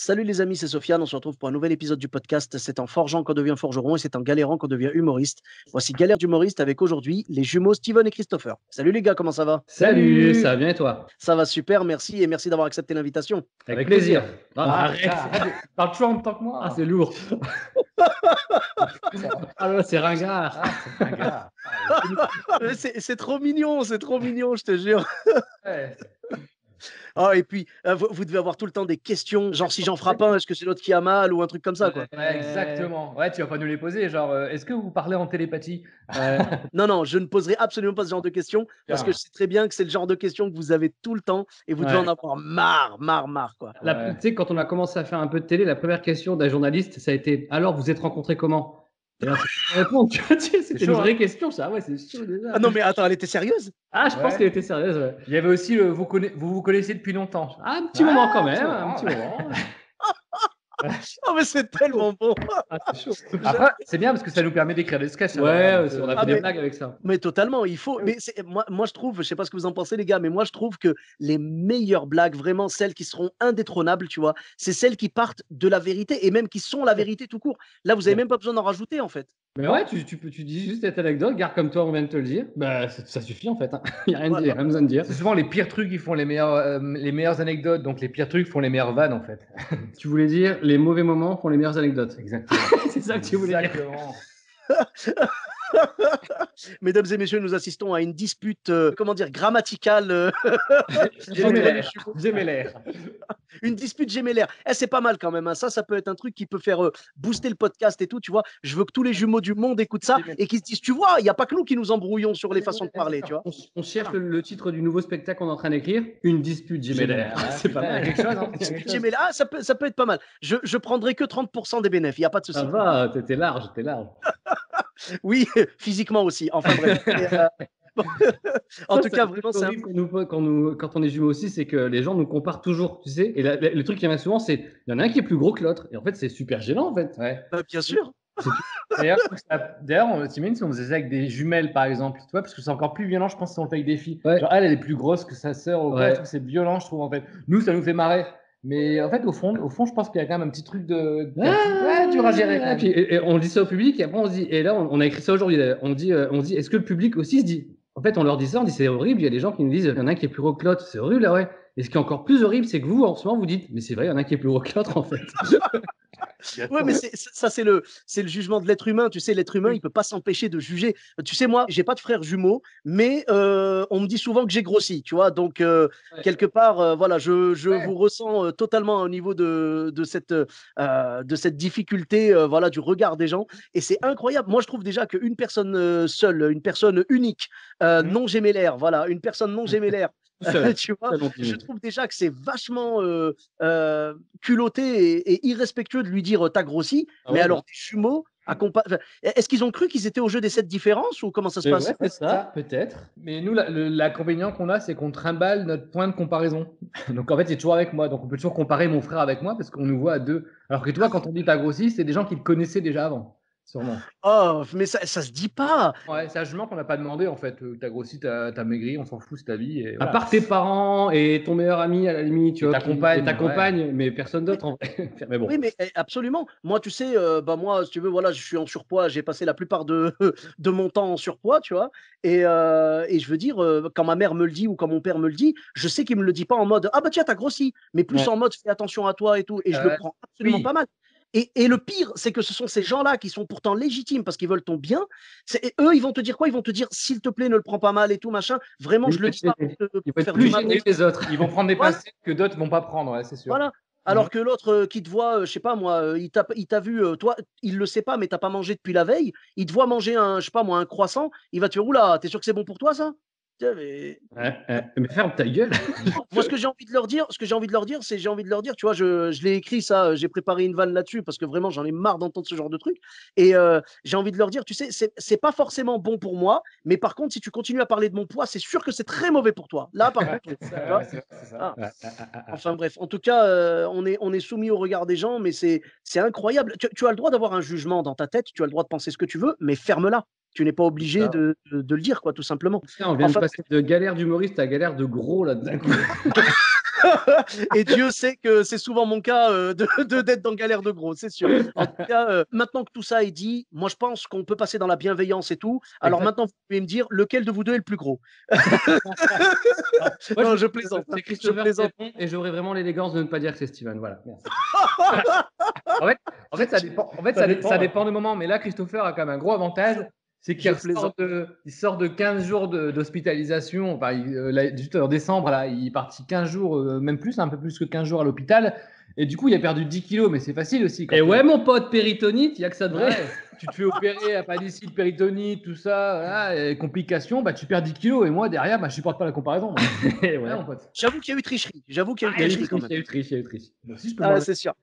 Salut les amis, c'est Sofiane. On se retrouve pour un nouvel épisode du podcast. C'est en forgeant qu'on devient forgeron et c'est en galérant qu'on devient humoriste. Voici Galère d'humoriste avec aujourd'hui les jumeaux Steven et Christopher. Salut les gars, comment ça va? Salut, ça va bien et toi? Ça va super, merci et merci d'avoir accepté l'invitation. Avec plaisir. Arrête. Parle toujours en même temps que moi. Ah, c'est lourd. Ah là, c'est ringard. C'est un gars. C'est trop mignon, je te jure. Ouais. Oh, et puis, vous devez avoir tout le temps des questions, genre si j'en frappe un, est-ce que c'est l'autre qui a mal ou un truc comme ça, quoi. Ouais, exactement. Ouais, tu vas pas nous les poser. Genre, est-ce que vous parlez en télépathie? Non, je ne poserai absolument pas ce genre de questions parce que je sais très bien que c'est le genre de questions que vous avez tout le temps et vous devez en avoir marre, quoi. Tu sais, quand on a commencé à faire un peu de télé, la première question d'un journaliste, ça a été « Alors, vous êtes rencontrés comment ?» Et là, c'est répondre, tu vois, c'était une vraie question, ça. Ouais, c'est chaud déjà. Ah non, mais attends, elle était sérieuse? Ah, je pense qu'elle était sérieuse, ouais. Il y avait aussi le vous vous connaissez depuis longtemps. Ah, un petit moment quand même, un petit moment. Oh, mais c'est tellement bon. Ah, c'est chaud. Après, c'est bien parce que ça nous permet d'écrire des sketchs. Ouais, on a fait des mais- blagues avec ça. Mais totalement, il faut. Mais moi, je trouve, je sais pas ce que vous en pensez, les gars, mais moi, je trouve que les meilleures blagues, vraiment celles qui seront indétrônables, tu vois, c'est celles qui partent de la vérité et même qui sont la vérité tout court. Là, vous avez même pas besoin d'en rajouter, en fait. Mais ouais, tu dis juste cette anecdote, regarde comme toi, on vient de te le dire. Bah, ça suffit en fait. Hein. Il n'y a rien besoin de dire. C'est souvent les pires trucs qui font les meilleures anecdotes, donc les pires trucs font les meilleures vannes en fait. Tu voulais dire les mauvais moments font les meilleures anecdotes. Exactement. C'est ça que tu voulais dire. Exactement. Mesdames et messieurs, nous assistons à une dispute, grammaticale. Gémellaire. Une dispute gémellaire. C'est pas mal quand même. Hein. Ça peut être un truc qui peut faire booster le podcast et tout. Tu vois, je veux que tous les jumeaux du monde écoutent ça et qu'ils se disent, tu vois, il n'y a pas que nous qui nous embrouillons sur les façons de parler. Tu vois. On cherche le titre du nouveau spectacle qu'on est en train d'écrire. Une dispute gémellaire. C'est pas mal. Quelque chose. Hein. Gémellaire. Ah, ça peut être pas mal. Je prendrai que 30% des bénéfices. Il n'y a pas de souci. Ça va, t'es large. Oui, physiquement aussi. Enfin bref. En tout cas, vraiment, c'est quand on est jumeaux aussi, c'est que les gens nous comparent toujours, tu sais. Et le truc qui revient souvent, c'est il y en a un qui est plus gros que l'autre. Et en fait, c'est super gênant, en fait. Ouais. Bien sûr. D'ailleurs, t'imagines si on faisait ça avec des jumelles, par exemple, tu vois, parce que c'est encore plus violent, je pense, si on le fait avec des filles. Ouais. Genre, elle est plus grosse que sa sœur, c'est violent, je trouve, en fait. Nous, ça nous fait marrer. Mais en fait, au fond, je pense qu'il y a quand même un petit truc dur à gérer. Et, puis, et on dit ça au public, et après on se dit, et là on a écrit ça aujourd'hui, on dit, est-ce que le public aussi se dit, en fait on leur dit ça, on dit c'est horrible, il y a des gens qui nous disent, il y en a un qui est plus gros que l'autre, c'est horrible, là, ouais. Et ce qui est encore plus horrible, c'est que vous, en ce moment, vous dites, mais c'est vrai, il y en a un qui est plus gros que l'autre, en fait. Ouais, mais ça, c'est le jugement de l'être humain. Tu sais, l'être humain, il peut pas s'empêcher de juger. Tu sais, moi, j'ai pas de frères jumeaux, mais on me dit souvent que j'ai grossi, tu vois. Donc, quelque part, voilà, je vous ressens totalement au niveau de cette difficulté, voilà, du regard des gens. Et c'est incroyable. Moi, je trouve déjà qu'une personne seule, une personne unique, non gémellaire, voilà, une personne non gémellaire, tu vois, je trouve déjà que c'est vachement culotté et irrespectueux de lui dire t'as grossi, mais alors des jumeaux, est-ce qu'ils ont cru qu'ils étaient au jeu des 7 différences ou comment ça se passe? Ouais, c'est ça, peut-être. Mais nous, l'inconvénient qu'on a, c'est qu'on trimballe notre point de comparaison. Donc en fait, c'est toujours avec moi. Donc on peut toujours comparer mon frère avec moi parce qu'on nous voit à deux. Alors que toi, quand on dit t'as grossi, c'est des gens qui te connaissaient déjà avant. Sûrement. Oh, mais ça se dit pas. Ouais, c'est un jugement qu'on n'a pas demandé en fait. T'as grossi, t'as maigri, on s'en fout, c'est ta vie. Et voilà. À part tes parents et ton meilleur ami à la limite, tu vois, ta compagne, mais personne d'autre en vrai. Mais bon. Oui, mais absolument. Moi, tu sais, moi, si tu veux, voilà, je suis en surpoids. J'ai passé la plupart de mon temps en surpoids, tu vois. Et je veux dire, quand ma mère me le dit ou quand mon père me le dit, je sais qu'il me le dit pas en mode ah bah tiens, t'as grossi, mais plus en mode fais attention à toi et tout. Et je le prends absolument pas mal. Et le pire, c'est que ce sont ces gens-là qui sont pourtant légitimes parce qu'ils veulent ton bien. Eux, ils vont te dire quoi? Ils vont te dire, s'il te plaît, ne le prends pas mal et tout, machin. Vraiment, je le dis pas pour faire du mal. Les autres. Ils vont prendre des pincettes que d'autres vont pas prendre, ouais, c'est sûr. Voilà. Alors que l'autre qui te voit, je sais pas moi, il t'a vu, toi, il le sait pas, mais t'as pas mangé depuis la veille. Il te voit manger je sais pas moi, un croissant. Il va te dire, oula, t'es sûr que c'est bon pour toi, ça? Mais ferme ta gueule. Moi, ce que j'ai envie de leur dire, tu vois, je l'ai écrit ça, j'ai préparé une vanne là-dessus parce que vraiment, j'en ai marre d'entendre ce genre de truc. Et j'ai envie de leur dire, tu sais, c'est pas forcément bon pour moi, mais par contre, si tu continues à parler de mon poids, c'est sûr que c'est très mauvais pour toi. Là, par contre, c'est ça. Enfin bref, en tout cas, on est soumis au regard des gens, mais c'est incroyable. Tu as le droit d'avoir un jugement dans ta tête, tu as le droit de penser ce que tu veux, mais ferme-la. Tu n'es pas obligé de le dire, quoi, tout simplement. On vient de passer de galère d'humoriste à galère de gros, là, d'un coup. Et Dieu sait que c'est souvent mon cas d'être dans galère de gros, c'est sûr. En tout cas, maintenant que tout ça est dit, moi je pense qu'on peut passer dans la bienveillance et tout. Alors maintenant, vous pouvez me dire lequel de vous deux est le plus gros. Moi, Non, je plaisante. C'est Je Christopher qui plaisante. répond et j'aurais vraiment l'élégance de ne pas dire que c'est Steven. Voilà. Merci. En fait, ça dépend. Ça dépend du moment. Mais là, Christopher a quand même un gros avantage. C'est qu'il sort de 15 jours d'hospitalisation. Enfin, juste en décembre, là, il est parti 15 jours, même plus, un peu plus que 15 jours à l'hôpital. Et du coup, il a perdu 10 kilos, mais c'est facile aussi. Et ouais, mon pote, péritonite, il n'y a que ça de vrai. Ouais, tu te fais opérer, appendicite, péritonite, tout ça, voilà, complications, bah, tu perds 10 kilos. Et moi, derrière, bah, je supporte pas la comparaison. Ouais. Mon pote. J'avoue qu'il y a eu tricherie. J'avoue qu'il y a eu Il y a eu tricherie quand triche, même. il y a eu triche, il y a eu triche. Moi aussi, je peux Ah, m'enlever. c'est sûr.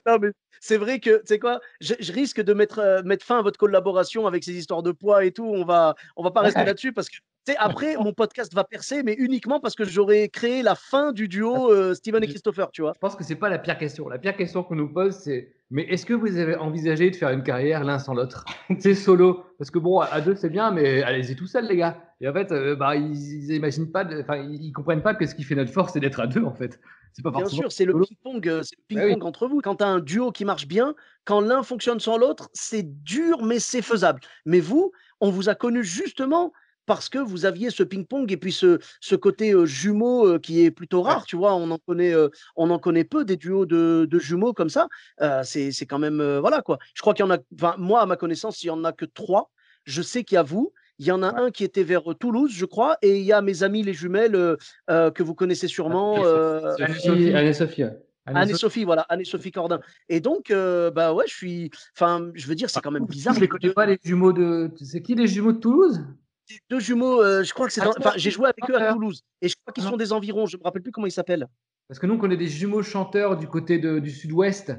Non, mais c'est vrai que, tu sais quoi, je risque de mettre fin à votre collaboration avec ces histoires de poids et tout. On va pas rester là-dessus parce que, tu sais, après, mon podcast va percer, mais uniquement parce que j'aurais créé la fin du duo Steven et Christopher, tu vois. Je pense que c'est pas la pire question. La pire question qu'on nous pose, c'est mais est-ce que vous avez envisagé de faire une carrière l'un sans l'autre? C'est solo. Parce que bon, à deux, c'est bien, mais allez-y tout seul, les gars. Et en fait, ils imaginent pas, ils comprennent pas que ce qui fait notre force, c'est d'être à deux, en fait. C'est pas Bien forcément sûr, c'est le solo. ping-pong, Oui. entre vous. Quand tu as un duo qui marche bien, quand l'un fonctionne sans l'autre, c'est dur, mais c'est faisable. Mais vous, on vous a connu justement parce que vous aviez ce ping-pong et puis ce côté jumeau qui est plutôt rare, tu vois. On en connaît peu des duos de jumeaux comme ça. C'est quand même, voilà quoi. Je crois qu'il y en a, enfin, moi, à ma connaissance, il y en a que 3. Je sais qu'il y a vous. Il y en a un qui était vers Toulouse, je crois, et il y a mes amis les jumelles que vous connaissez sûrement. Anne-Sophie. Ouais. Anne-Sophie, voilà, Anne-Sophie Cordin. Et donc, bah ouais, je veux dire, c'est quand même bizarre. Je les connais pas, les jumeaux de. C'est qui les jumeaux de Toulouse? Deux jumeaux, je crois que c'est enfin, j'ai joué avec eux à Chanteurs. Toulouse. Et je crois qu'ils sont des environs, je me rappelle plus comment ils s'appellent. Parce que nous, on connaît des jumeaux chanteurs du côté du sud-ouest.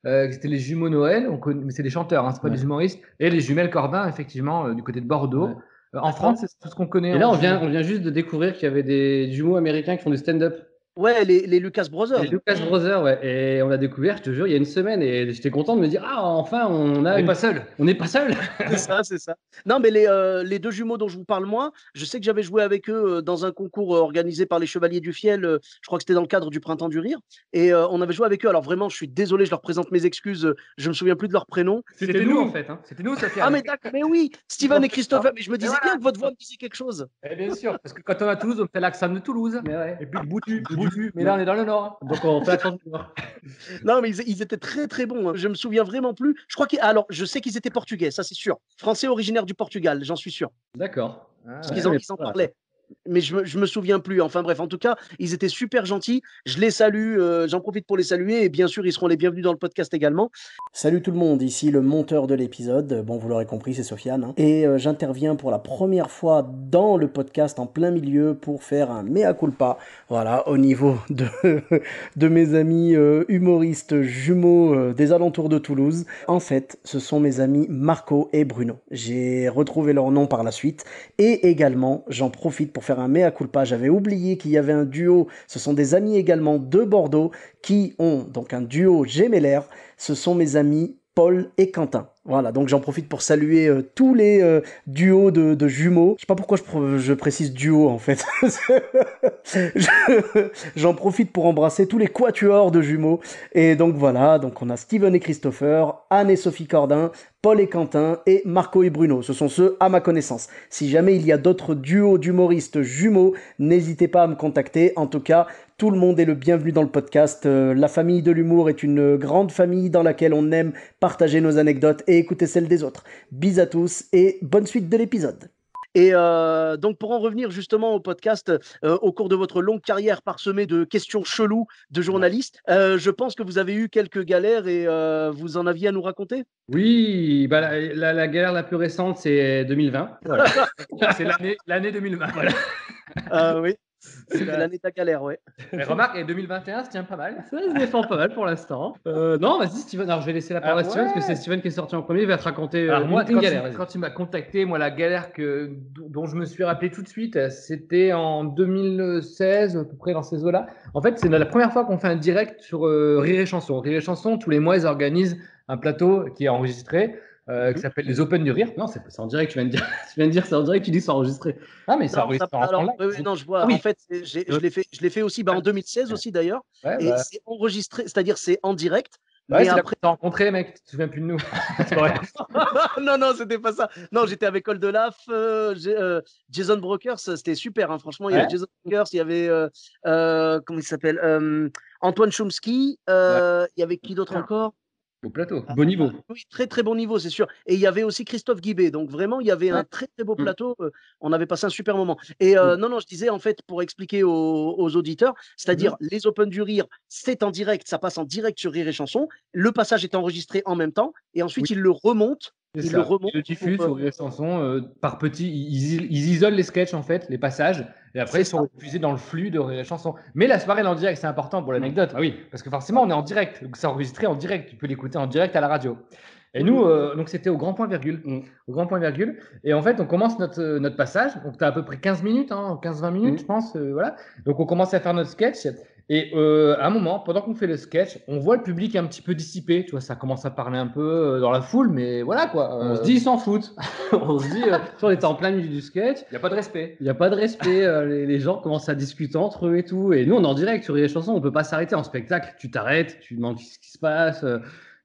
C'était les jumeaux Noël. Mais c'est des chanteurs, hein, c'est pas des humoristes. Et les jumelles Cordin, effectivement, du côté de Bordeaux. Ouais. En France, c'est tout ce qu'on connaît. Et là, on vient juste de découvrir qu'il y avait des jumeaux américains qui font du stand-up. Ouais, les Lucas Brothers. Les Lucas Brothers, ouais. Et on l'a découvert, je te jure, il y a une semaine. Et j'étais content de me dire, ah, enfin, on n'est pas seul. On n'est pas seul. C'est ça. Non, mais les deux jumeaux dont je vous parle, moi, je sais que j'avais joué avec eux dans un concours organisé par les Chevaliers du Fiel. Je crois que c'était dans le cadre du Printemps du Rire. Et on avait joué avec eux. Alors vraiment, je suis désolé, je leur présente mes excuses. Je me souviens plus de leur prénom. C'était nous, en fait. Hein. C'était nous, Sophia. Ah, mais d'accord, mais oui, Steven et Christopher. Mais je me disais bien que votre voix me disait quelque chose. Eh bien sûr, parce que quand on est à Toulouse, on fait l'accent de Toulouse. Mais ouais. Et puis Boutu. Mais là, on est dans le Nord. Donc on fait l'accent du Nord. Non, mais ils étaient très très bons. Hein. Je me souviens vraiment plus. Je crois alors, je sais qu'ils étaient portugais, ça c'est sûr. Français originaire du Portugal, j'en suis sûr. D'accord. Parce qu'ils en parlaient. Mais je me souviens plus. Enfin bref, en tout cas, ils étaient super gentils. Je les salue, j'en profite pour les saluer et bien sûr, ils seront les bienvenus dans le podcast également. Salut tout le monde, ici le monteur de l'épisode. Bon, vous l'aurez compris, c'est Sofiane. Hein. Et j'interviens pour la première fois dans le podcast en plein milieu pour faire un mea culpa. Voilà, au niveau de mes amis humoristes jumeaux des alentours de Toulouse. En fait, ce sont mes amis Marco et Bruno. J'ai retrouvé leur nom par la suite. Et également, j'en profite pour faire un mea culpa. J'avais oublié qu'il y avait un duo. Ce sont des amis également de Bordeaux qui ont donc un duo gémellaire. Ce sont mes amis Paul et Quentin. Voilà, donc j'en profite pour saluer tous les duos de jumeaux. Je sais pas pourquoi je précise duo en fait. J'en profite pour embrasser tous les quatuors de jumeaux. Et donc voilà, donc on a Steven et Christopher, Anne et Sophie Cordin, Paul et Quentin et Marco et Bruno. Ce sont ceux à ma connaissance. Si jamais il y a d'autres duos d'humoristes jumeaux, n'hésitez pas à me contacter. En tout cas, tout le monde est le bienvenu dans le podcast. La famille de l'humour est une grande famille dans laquelle on aime partager nos anecdotes et écouter celles des autres. Bis à tous et bonne suite de l'épisode. Et donc, pour en revenir justement au podcast, au cours de votre longue carrière parsemée de questions cheloues de journalistes, je pense que vous avez eu quelques galères et vous en aviez à nous raconter. Oui, bah, la galère la plus récente, c'est 2020. Voilà. C'est l'année 2020. Voilà. Oui. C'est l'année de ta galère, ouais. Mais remarque, et 2021 se tient pas mal. Ça se défend pas mal pour l'instant. Non, vas-y, Steven. Alors, je vais laisser la parole à Steven parce que c'est Steven qui est sorti en premier. Il va te raconter une galère. Quand il m'a contacté, moi, la galère dont je me suis rappelé tout de suite, c'était en 2016, à peu près dans ces eaux-là. En fait, c'est la première fois qu'on fait un direct sur Rire et Chanson. Rire et Chanson, tous les mois, ils organisent un plateau qui est enregistré qui s'appelle les Open du Rire. Non, c'est en direct, tu viens de dire. Tu viens de dire, c'est en direct, tu dis c'est enregistré. Ah, mais c'est Non, enregistré non, je vois. Oui. En fait, je l'ai fait aussi en 2016 aussi d'ailleurs. Ouais, Et c'est enregistré, c'est-à-dire c'est en direct. Ouais, mais c'est après, là qu'on rencontré, mec. Tu te souviens plus de nous. non, c'était pas ça. Non, j'étais avec Oldelaf, Jason Brokers, c'était super. Hein, franchement, il y avait Jason Brokers, il y avait comment il s'appelle, Antoine Chomsky. Il y avait qui d'autre encore? Au plateau, beau niveau. Oui, très très bon niveau, c'est sûr. Et il y avait aussi Christophe Guibé. Donc vraiment, il y avait un très très beau plateau. On avait passé un super moment. Et non, je disais en fait pour expliquer aux auditeurs, c'est-à-dire les Open du Rire, c'est en direct, ça passe en direct sur Rire et Chanson. Le passage est enregistré en même temps et ensuite ils le remontent. Ils le diffusent sur Rire et Chanson par petits. Ils isolent les sketchs en fait, les passages. Et après, ils sont diffusés dans le flux de Rire et Chanson. Mais la soirée, elle est en direct, c'est important pour l'anecdote. Ah oui, parce que forcément, on est en direct. Donc, c'est enregistré en direct. Tu peux l'écouter en direct à la radio. Et nous, donc c'était au grand point virgule. Au grand point virgule. Et en fait, on commence notre passage. Donc, tu as à peu près 15 minutes, 15-20 minutes, je pense. Voilà. Donc, on commence à faire notre sketch. Et à un moment, pendant qu'on fait le sketch, on voit le public un petit peu dissipé. Tu vois, ça commence à parler un peu dans la foule, mais voilà quoi. On se dit, ils s'en foutent. On se dit, on était en plein milieu du sketch. Il n'y a pas de respect. Il n'y a pas de respect. Les gens commencent à discuter entre eux et tout. Et nous, on est en direct sur les chansons. On ne peut pas s'arrêter en spectacle. Tu t'arrêtes, tu demandes ce qui se passe.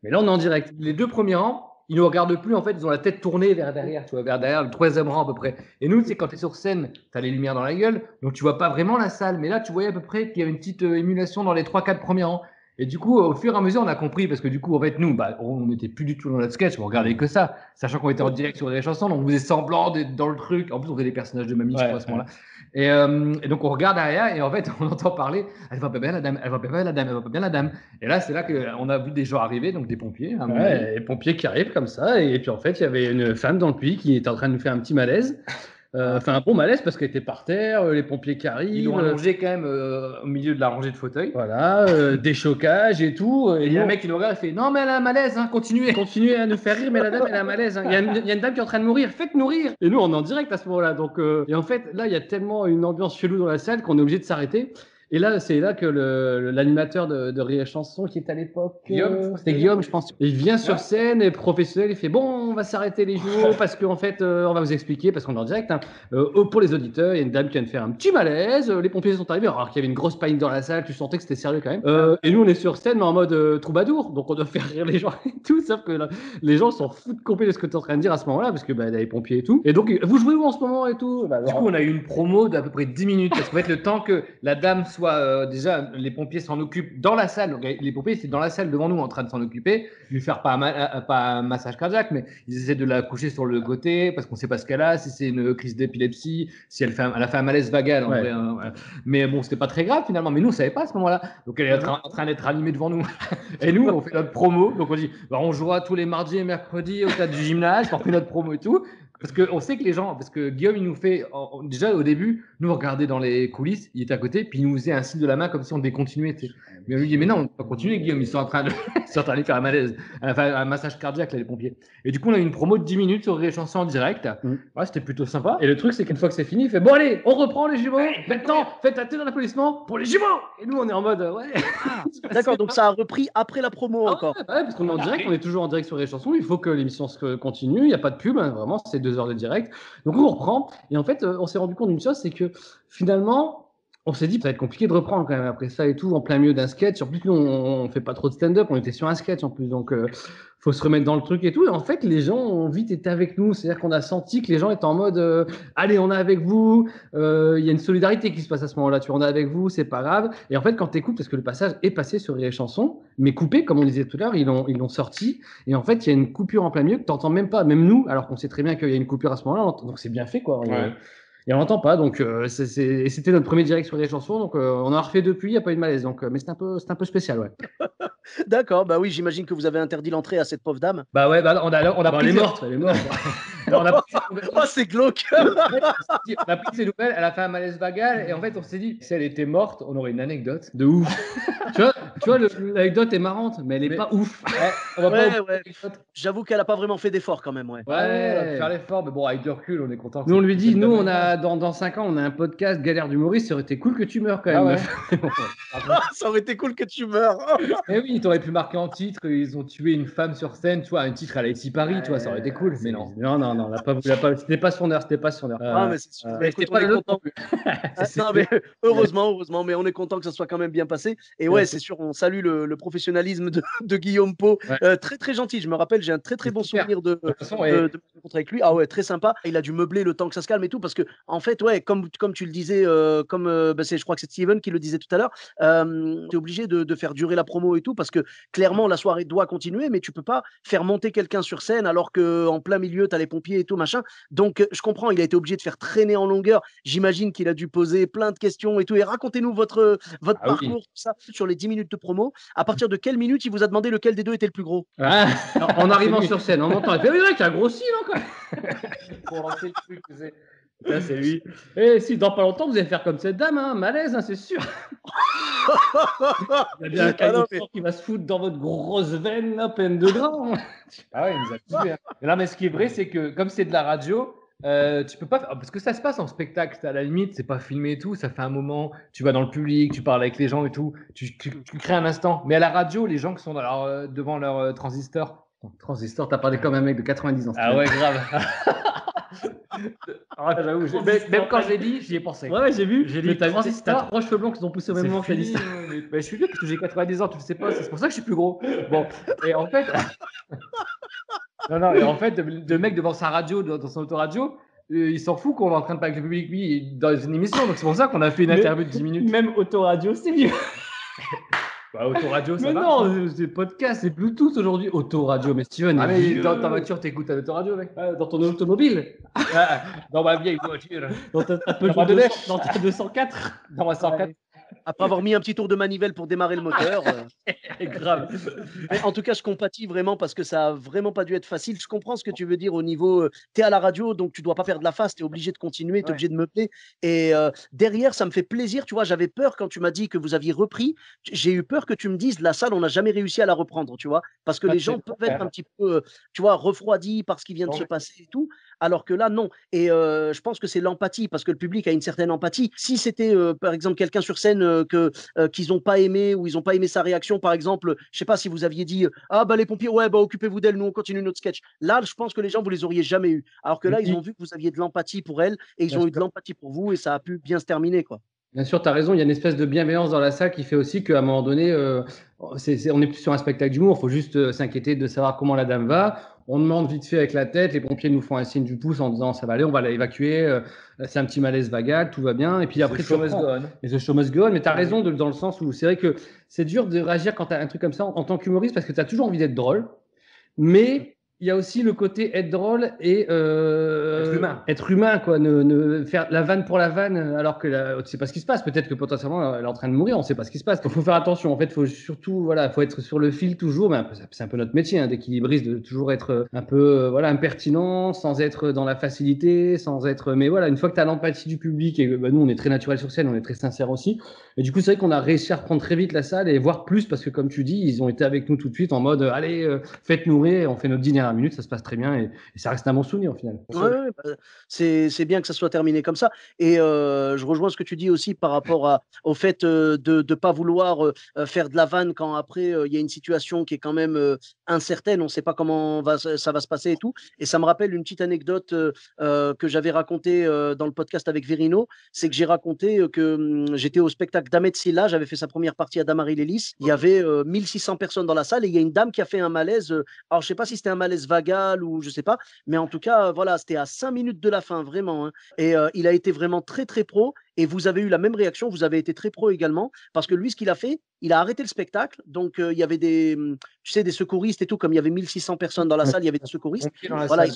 Mais là, on est en direct. Les deux premiers rangs, ils ne nous regardent plus, en fait, ils ont la tête tournée vers derrière, tu vois, vers derrière, le troisième rang à peu près. Et nous, tu sais, quand tu es sur scène, tu as les lumières dans la gueule, donc tu vois pas vraiment la salle. Mais là, tu voyais à peu près qu'il y avait une petite émulation dans les 3-4 premiers rangs. Et du coup, au fur et à mesure, on a compris, parce que du coup, en fait, nous, on n'était plus du tout dans notre sketch, on regardait que ça, sachant qu'on était en direct sur les chansons, donc on faisait semblant d'être dans le truc. En plus, on faisait des personnages de mamie, je crois, à ce moment-là. Et donc, on regarde derrière, et en fait, on entend parler, elle va pas bien la dame, elle va pas bien la dame, elle va pas bien la dame. Et là, c'est là qu'on a vu des gens arriver, donc des pompiers. Des pompiers qui arrivent comme ça, et puis en fait, il y avait une femme dans le puits qui était en train de nous faire un petit malaise. Enfin, un bon malaise parce qu'elle était par terre, les pompiers qui arrivent. Ils l'ont allongé quand même au milieu de la rangée de fauteuils. Voilà, des chocages et tout. Et il y a un mec qui nous regarde et fait non, mais elle a un malaise, continuez. Continuez à nous faire rire, mais la dame, elle a un malaise. Il y a une dame qui est en train de mourir, faites-nous rire. Et nous, on est en direct à ce moment-là. Donc, et en fait, là, il y a tellement une ambiance chelou dans la salle qu'on est obligé de s'arrêter. Et là, c'est là que l'animateur de Rire et Chanson, qui est à l'époque. C'était Guillaume, je pense. Il vient sur scène, et professionnel, il fait bon, on va s'arrêter les jumeaux parce qu'en fait, on va vous expliquer, parce qu'on est en direct. Pour les auditeurs, il y a une dame qui vient de faire un petit malaise. Les pompiers sont arrivés, alors qu'il y avait une grosse panique dans la salle, tu sentais que c'était sérieux quand même. Et nous, on est sur scène, mais en mode troubadour, donc on doit faire rire les gens et tout, sauf que là, les gens s'en foutent complet de ce que tu es en train de dire à ce moment-là, parce que il y a les pompiers et tout. Et donc, vous jouez où en ce moment et tout? Du coup, on a eu une promo d'à peu près 10 minutes, parce qu'en fait, le temps que la dame soit déjà, les pompiers s'en occupent dans la salle. Donc, les pompiers, c'est dans la salle devant nous en train de s'en occuper, lui faire pas un massage cardiaque, mais ils essaient de la coucher sur le côté parce qu'on sait pas ce qu'elle a, si c'est une crise d'épilepsie, si elle a fait un malaise vagal. En vrai, mais bon, c'était pas très grave finalement. Mais nous, on savait pas à ce moment-là. Donc, elle est en train d'être animée devant nous. Et nous, on fait notre promo. Donc, on dit, on jouera tous les mardis et mercredis au stade du gymnase, on fait notre promo et tout. Parce qu'on sait que les gens, parce que Guillaume, il nous fait, déjà au début, nous on regardait dans les coulisses, il était à côté, puis il nous faisait un signe de la main comme si on devait continuer. Mais on lui dit, mais non, on ne peut pas continuer, Guillaume, ils sont en train de faire un malaise, enfin, un massage cardiaque, là, les pompiers. Et du coup, on a eu une promo de 10 minutes sur Rire et Chanson en direct. Ouais, c'était plutôt sympa. Et le truc, c'est qu'une fois que c'est fini, il fait bon, allez, on reprend les jumeaux. Maintenant, faites un thé d'applaudissement pour les jumeaux. Et nous, on est en mode, D'accord, donc ça a repris après la promo encore. Ouais, parce qu'on est en direct, on est toujours en direct sur Rire et Chanson. Il faut que l'émission se continue. Il n'y a pas de pub, vraiment, c'est 2 heures de direct. Donc on reprend. Et en fait, on s'est rendu compte d'une chose, c'est que finalement, on s'est dit, ça va être compliqué de reprendre quand même après ça et tout, en plein milieu d'un sketch. En plus, nous, on fait pas trop de stand-up, on était sur un sketch en plus, donc faut se remettre dans le truc et tout. Et en fait, les gens ont vite été avec nous. C'est-à-dire qu'on a senti que les gens étaient en mode, allez, on est avec vous. Il y a une solidarité qui se passe à ce moment-là. Tu vois, on est avec vous, c'est pas grave. Et en fait, quand t'écoutes, parce que le passage est passé sur Rire et Chanson, mais coupé, comme on disait tout à l'heure, ils l'ont sorti. Et en fait, il y a une coupure en plein milieu que t'entends même pas, même nous, alors qu'on sait très bien qu'il y a une coupure à ce moment-là. Donc c'est bien fait, quoi. Et on n'entend pas, donc c'était notre premier direct sur les chansons, donc on a refait depuis, il n'y a pas eu de malaise, donc mais c'est un peu spécial, ouais. D'accord, bah oui, j'imagine que vous avez interdit l'entrée à cette pauvre dame. Bah ouais, on a elle est morte. Alors, on a pris Oh, c'est glauque. on a pris ces nouvelles, elle a fait un malaise vagal et en fait on s'est dit si elle était morte, on aurait une anecdote de ouf. tu vois l'anecdote est marrante, mais elle est pas ouf. On va pas Ouais. J'avoue qu'elle a pas vraiment fait d'effort quand même, ouais. Ouais, elle a pu faire l'effort, mais bon, avec du recul, on est content. Nous, on lui dit, nous, on a dans 5 ans, on a un podcast Galère d'humoriste, ça aurait été cool que tu meurs quand même. Ça aurait été cool que tu meurs. Eh oui, t'aurais pu marquer en titre, ils ont tué une femme sur scène, tu vois, un titre à la ici Paris, tu vois, ça aurait été cool, mais non. Non, c'était pas son heure, Mais c'est sûr. Mais c'était pas le content. Non, mais heureusement, mais on est content que ça soit quand même bien passé. Et ouais, c'est sûr, on salue le professionnalisme de Guillaume Pau. Très très gentil. Je me rappelle, j'ai un très bon souvenir de rencontrer avec lui. Ah ouais, très sympa. Il a dû meubler le temps que ça se calme et tout, parce que en fait, ouais, comme tu le disais, je crois que c'est Steven qui le disait tout à l'heure, tu es obligé de faire durer la promo et tout, parce que clairement la soirée doit continuer, mais tu peux pas faire monter quelqu'un sur scène alors que en plein milieu tu as les pompiers et tout machin. Donc je comprends, il a été obligé de faire traîner en longueur. J'imagine qu'il a dû poser plein de questions et tout. Et racontez-nous votre parcours, tout ça, sur les 10 minutes de promo. À partir de quelle minute il vous a demandé lequel des deux était le plus gros? En arrivant sur scène, en montant, il fait, oui, tu as grossi, non, quoi. Pour lancer le truc, tu sais. Là, c'est lui. Et si dans pas longtemps, vous allez faire comme cette dame, hein, malaise, hein, c'est sûr. Il y a bien un caillou qui va se foutre dans votre grosse veine, là, pleine de gras. Ah ouais, il nous a tués. Là, mais ce qui est vrai, c'est que comme c'est de la radio, tu peux pas, parce que ça se passe en spectacle, à la limite, c'est pas filmé et tout, ça fait un moment, tu vas dans le public, tu parles avec les gens et tout, tu crées un instant. Mais à la radio, les gens qui sont devant leur transistor. Transistor, t'as parlé comme un mec de 90 ans. Ah ouais, grave. J'avoue, même quand je l'ai dit, j'y ai pensé. Ouais, j'ai vu. J'ai dit, t'as 3 cheveux blancs qui ont poussé au même moment que dit ça. Mais je suis vieux parce que j'ai 90 ans, tu le sais pas, c'est pour ça que je suis plus gros. Bon, et en fait. Non, et en fait, le mec devant sa radio, dans son autoradio, il s'en fout qu'on est en train de parler avec le public, lui, dans une émission. Donc c'est pour ça qu'on a fait une interview de 10 minutes. Même autoradio, c'est mieux. Autoradio, ça mais va. Mais non, c'est podcast, c'est Bluetooth aujourd'hui. Autoradio, mais Steven. Ah, mais dans ta voiture, t'écoutes un autoradio, mec. Dans ton automobile. Dans ma vieille voiture. Dans ta 204. Dans ma 104. Après avoir mis un petit tour de manivelle pour démarrer le moteur. Grave. Mais en tout cas, je compatis vraiment parce que ça a vraiment pas dû être facile. Je comprends ce que tu veux dire au niveau, tu es à la radio, donc tu dois pas perdre la face, tu es obligé de continuer, tu es obligé de meubler. Et derrière, ça me fait plaisir. Tu vois, j'avais peur quand tu m'as dit que vous aviez repris. J'ai eu peur que tu me dises, la salle, on n'a jamais réussi à la reprendre, tu vois, parce que les gens peuvent être un petit peu, tu vois, refroidis par ce qui vient de se passer et tout. Alors que là, non. Et je pense que c'est l'empathie, parce que le public a une certaine empathie. Si c'était, par exemple, quelqu'un sur scène qu'ils n'ont pas aimé ou ils n'ont pas aimé sa réaction, par exemple, je sais pas si vous aviez dit ah bah les pompiers, ouais, bah occupez-vous d'elle, nous on continue notre sketch. Là, je pense que les gens, vous les auriez jamais eu. Alors que là, ils ont vu que vous aviez de l'empathie pour elle et ils ont eu de l'empathie pour vous et ça a pu bien se terminer, quoi. Bien sûr, tu as raison, il y a une espèce de bienveillance dans la salle qui fait aussi qu'à un moment donné, on est plus sur un spectacle d'humour, il faut juste s'inquiéter de savoir comment la dame va. On demande vite fait avec la tête, les pompiers nous font un signe du pouce en disant ça va aller, on va l'évacuer, c'est un petit malaise vagal, tout va bien. Et puis après, show must go on. Et the show must go on, mais tu as raison dans le sens où c'est vrai que c'est dur de réagir quand tu as un truc comme ça en tant qu'humoriste parce que tu as toujours envie d'être drôle, mais il y a aussi le côté être drôle et être humain, quoi. Ne faire la vanne pour la vanne alors que tu sais pas ce qui se passe. Peut-être que potentiellement elle est en train de mourir, on sait pas ce qui se passe. Il faut faire attention. En fait, faut surtout faut être sur le fil toujours. Mais c'est un peu notre métier d'équilibriste, de toujours être un peu impertinent, sans être dans la facilité, sans être. Mais voilà, une fois que tu as l'empathie du public et nous on est très naturel sur scène, on est très sincère aussi. Et du coup, c'est vrai qu'on a réussi à reprendre très vite la salle et voir plus parce que comme tu dis, ils ont été avec nous tout de suite en mode allez, faites-nous rire, on fait notre dîner à minutes, ça se passe très bien et ça reste un bon souvenir au final. Ouais, bah, c'est bien que ça soit terminé comme ça. Et je rejoins ce que tu dis aussi par rapport au fait de ne pas vouloir faire de la vanne quand après il y a une situation qui est quand même incertaine, on ne sait pas comment ça va se passer et tout. Et ça me rappelle une petite anecdote que j'avais racontée dans le podcast avec Verino, c'est que j'ai raconté que j'étais au spectacle d'Ahmed Silla, j'avais fait sa première partie à Damary-Lélis, il y avait 1600 personnes dans la salle et il y a une dame qui a fait un malaise, alors je ne sais pas si c'était un malaise vagal ou je sais pas, mais en tout cas, voilà, c'était à 5 minutes de la fin, vraiment. Hein. Et il a été vraiment très, très pro. Et vous avez eu la même réaction, vous avez été très pro également, parce que lui, ce qu'il a fait, il a arrêté le spectacle. Donc, il y avait des secouristes et tout, comme il y avait 1600 personnes dans la salle, il y avait des secouristes. Voilà,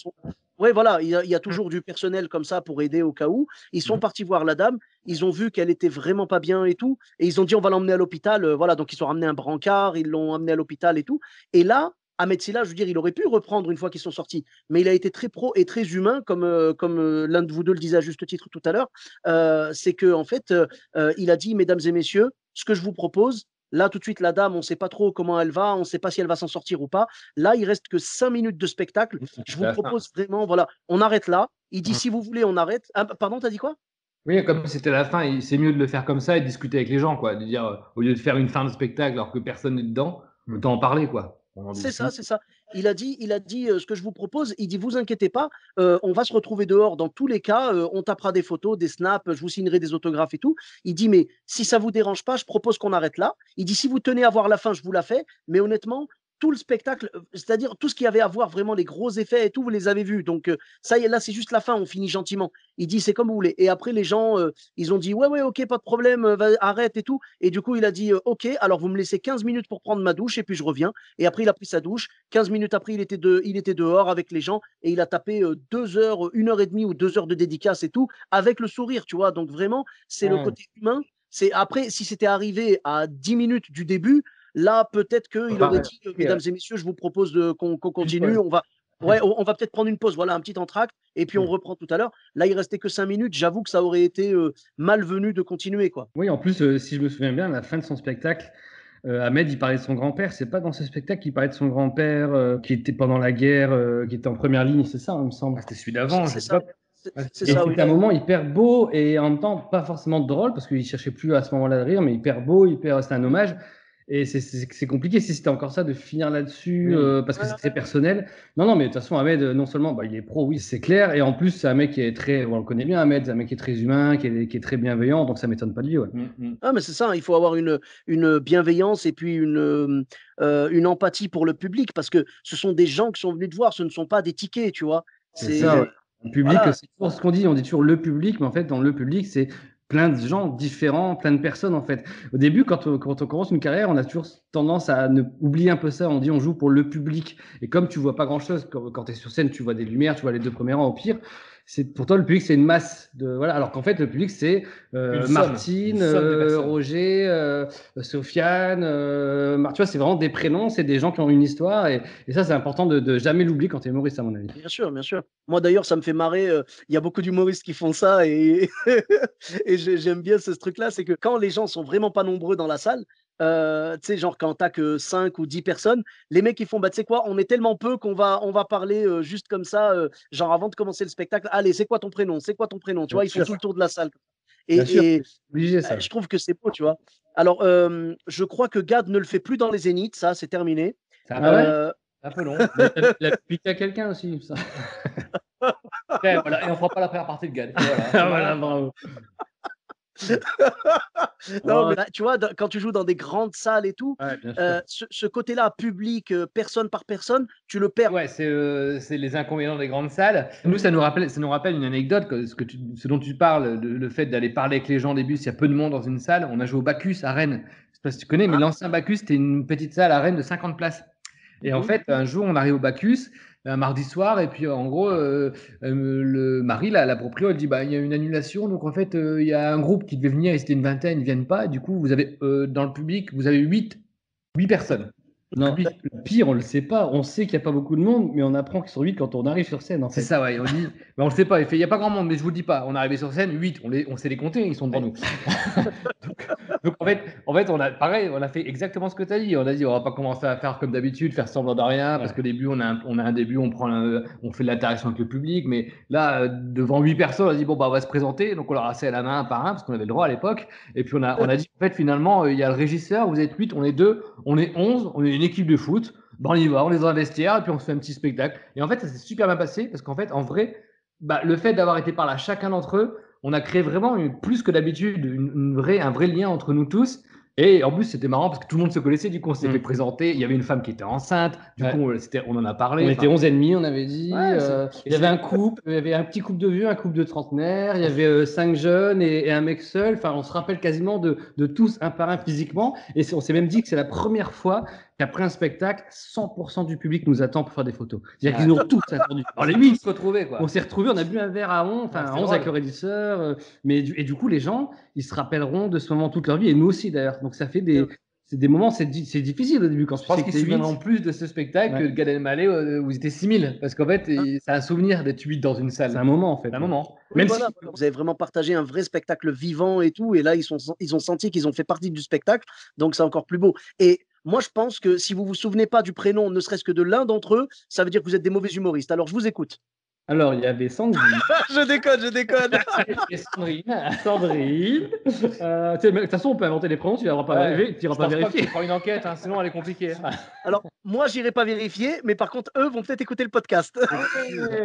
voilà, il y a toujours du personnel comme ça pour aider au cas où. Ils sont partis voir la dame, ils ont vu qu'elle était vraiment pas bien et tout, et ils ont dit on va l'emmener à l'hôpital. Voilà, donc ils ont ramené un brancard, ils l'ont emmené à l'hôpital et tout. Et là, Ahmed Silla, je veux dire, il aurait pu reprendre une fois qu'ils sont sortis, mais il a été très pro et très humain, comme l'un de vous deux le disait à juste titre tout à l'heure. C'est que en fait, il a dit, mesdames et messieurs, ce que je vous propose. Là, tout de suite, la dame, on ne sait pas trop comment elle va, on ne sait pas si elle va s'en sortir ou pas. Là, il reste que 5 minutes de spectacle. Je vous propose vraiment, voilà, on arrête là. Il dit, si vous voulez, on arrête. Ah, pardon, t'as dit quoi? Oui, comme c'était la fin, c'est mieux de le faire comme ça et de discuter avec les gens, quoi. De dire, au lieu de faire une fin de spectacle alors que personne n'est dedans, autant en parler, quoi. C'est ça, c'est ça. Il a dit ce que je vous propose. Il dit, vous inquiétez pas, on va se retrouver dehors dans tous les cas. On tapera des photos, des snaps, je vous signerai des autographes et tout. Il dit, mais si ça vous dérange pas, je propose qu'on arrête là. Il dit, si vous tenez à voir la fin, je vous la fais. Mais honnêtement, tout le spectacle, c'est-à-dire tout ce qui avait à voir vraiment les gros effets et tout, vous les avez vus. Donc ça y est, là, c'est juste la fin, on finit gentiment. Il dit, c'est comme vous voulez. Et après, les gens, ils ont dit, ouais, ok, pas de problème, arrête et tout. Et du coup, il a dit, ok, alors vous me laissez 15 minutes pour prendre ma douche et puis je reviens. Et après, il a pris sa douche. 15 minutes après, il était dehors avec les gens et il a tapé 2 heures, 1 heure et demie ou 2 heures de dédicace et tout, avec le sourire, tu vois. Donc vraiment, c'est le côté humain. Après, si c'était arrivé à 10 minutes du début, là, peut-être qu'il aurait dit, mesdames et messieurs, je vous propose qu'on continue. On va peut-être prendre une pause, voilà, un petit entracte, et puis on reprend tout à l'heure. Là, il restait que 5 minutes. J'avoue que ça aurait été malvenu de continuer, quoi. Oui, en plus, si je me souviens bien, à la fin de son spectacle, Ahmed, il parlait de son grand-père. C'est pas dans ce spectacle qu'il parlait de son grand-père qui était pendant la guerre, qui était en première ligne, c'est ça, il me semble. C'était celui d'avant, c'est ça. C'est ça, oui. Un moment hyper beau et en même temps pas forcément drôle parce qu'il cherchait plus à ce moment-là de rire, mais hyper beau, c'est un hommage. Et c'est compliqué si c'était encore ça de finir là-dessus parce que c'est très personnel. Non, mais de toute façon, Ahmed, non seulement il est pro, oui, c'est clair, et en plus, c'est un mec qui est très, on le connaît bien, Ahmed, c'est un mec qui est très humain, qui est très bienveillant, donc ça m'étonne pas de lui. Ouais. Ah, mais c'est ça, il faut avoir une bienveillance et puis une empathie pour le public parce que ce sont des gens qui sont venus te voir, ce ne sont pas des tickets, tu vois. C'est ça, ouais. Le public, voilà. C'est toujours ce qu'on dit, on dit toujours le public, mais en fait, dans le public, c'est plein de gens différents, plein de personnes en fait. Au début, quand on commence une carrière, on a toujours tendance à oublier un peu ça. On dit on joue pour le public. Et comme tu vois pas grand-chose, quand tu es sur scène, tu vois des lumières, tu vois les 2 premiers rangs au pire. Pour toi, le public, c'est une masse de voilà. Alors qu'en fait, le public, c'est Martine, Roger, Sofiane. Tu vois, c'est vraiment des prénoms, c'est des gens qui ont une histoire. Et ça, c'est important de jamais l'oublier quand tu es humoriste, à mon avis. Bien sûr, bien sûr. Moi, d'ailleurs, ça me fait marrer. Il y a beaucoup d'humoristes qui font ça et j'aime bien ce truc-là. C'est que quand les gens sont vraiment pas nombreux dans la salle, tu sais, genre quand t'as que 5 ou 10 personnes, les mecs ils font, bah tu sais quoi, on est tellement peu qu'on va parler juste comme ça, genre avant de commencer le spectacle. Allez, c'est quoi ton prénom? C'est quoi ton prénom? Tu vois, ils font tout le tour de la salle. Et obligé, ça. Je trouve que c'est beau, tu vois. Alors, je crois que Gad ne le fait plus dans les Zéniths, ça, c'est terminé. C'est un peu long. Il a piqué à quelqu'un aussi, ça. Et voilà, et on fera pas la première partie de Gad. Voilà, bravo. Non, mais là, tu vois, quand tu joues dans des grandes salles et tout, ce côté-là, public, personne par personne, tu le perds. Ouais, c'est les inconvénients des grandes salles. Nous, ça nous rappelle une anecdote, ce dont tu parles, le fait d'aller parler avec les gens au début, s'il y a peu de monde dans une salle. On a joué au Bacchus à Rennes. Je sais pas si tu connais, mais l'ancien Bacchus, c'était une petite salle à Rennes de 50 places. Et en fait, un jour, on arrive au Bacchus, un mardi soir, et puis en gros, Marie, la proprio, elle dit bah, il y a une annulation, donc en fait, il y a un groupe qui devait venir, et c'était une vingtaine, ils ne viennent pas, et du coup, vous avez dans le public, vous avez 8 personnes. Non, le pire, on le sait pas. On sait qu'il n'y a pas beaucoup de monde, mais on apprend qu'ils sont 8 quand on arrive sur scène. En fait. C'est ça, ouais. On dit, mais on le sait pas. Il n'y a pas grand monde, mais je vous le dis pas. On est arrivé sur scène, 8. On sait les compter, ils sont devant nous. donc en fait, on a fait exactement ce que tu as dit. On a dit, on va pas commencer à faire comme d'habitude, faire semblant de rien, parce qu'au début, on a un début, on fait de l'interaction avec le public, mais là, devant 8 personnes, on a dit bon bah on va se présenter. Donc on leur a serré la main un par un, parce qu'on avait le droit à l'époque. Et puis on a dit en fait finalement, il y a le régisseur, vous êtes 8, on est 2, on est 11, on est une équipe de foot, ben on y va, on les investir et puis on se fait un petit spectacle. Et en fait, ça s'est super bien passé parce qu'en fait, en vrai, le fait d'avoir été par là chacun d'entre eux, on a créé vraiment plus que d'habitude un vrai lien entre nous tous. Et en plus, c'était marrant parce que tout le monde se connaissait. Du coup, on s'est fait présenter. Il y avait une femme qui était enceinte. Du coup, on en a parlé. On était 11 ennemis, on avait dit. Il y avait un couple, il y avait un petit couple de vieux, un couple de trentenaires. Il y avait 5 jeunes et un mec seul. Enfin, on se rappelle quasiment de tous un par un physiquement. Et on s'est même dit que c'est la première fois qu'après un spectacle, 100% du public nous attend pour faire des photos. C'est-à-dire qu'ils nous ont tous attendu. Alors, les 8 se retrouvaient, quoi. On s'est retrouvés, on a bu un verre à 11, à 11 avec le régisseur. Et du coup, les gens, ils se rappelleront de ce moment toute leur vie. Et nous aussi, d'ailleurs. Donc, ça fait c'est des moments, c'est difficile au début quand Je pense qu'ils se souviendront plus de ce spectacle que de Gad Elmaleh où ils étaient 6000. Parce qu'en fait, c'est un souvenir d'être 8 dans une salle. C'est un moment, en fait. C'est un moment. Même si vous avez vraiment partagé un vrai spectacle vivant et tout, et là, ils ont senti qu'ils ont fait partie du spectacle, donc c'est encore plus beau. Et moi, je pense que si vous vous souvenez pas du prénom, ne serait-ce que de l'un d'entre eux, ça veut dire que vous êtes des mauvais humoristes. Alors, je vous écoute. Alors, il y avait Sandrine. Je déconne. Et Sandrine. De toute façon, on peut inventer des prénoms, tu n'iras pas vérifier. Tu prends une enquête, sinon elle est compliquée. Alors, moi, j'irai pas vérifier, mais par contre, eux vont peut-être écouter le podcast.